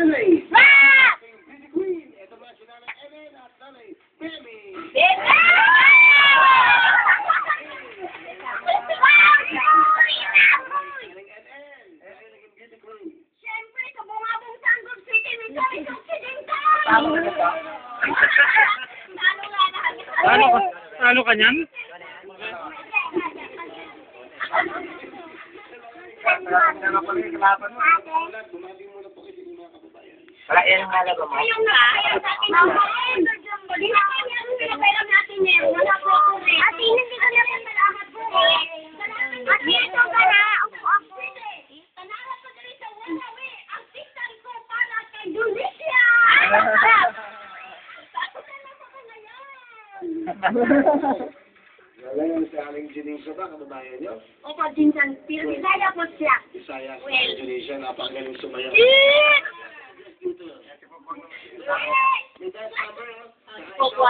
nanay. Beauty Queen. Ito mga si Nanay Ellen at Nanay Femi. Siyempre, kabungabong Sanggol City, may kamisong sininta! Talo ka niyan? Wala yan ang halaga mo. Ayun na, ayun sa akin. Hindi na kanya ang pinapailam natin eh. Wala po ako eh. Ate, hindi ka na salamat po eh. Ate, ito ka na. Tanawa pa dali sa Walawi. Ang pisan ko para kay Dulicia. Tapos na lang ako ngayon. Wala yan si Aling Janisha ba? Kababayan niyo? Opo, Jinsan. Pero Bisaya po siya. Bisaya si Janisha. Napakagaling sumayaw. May dance number, no? Opo,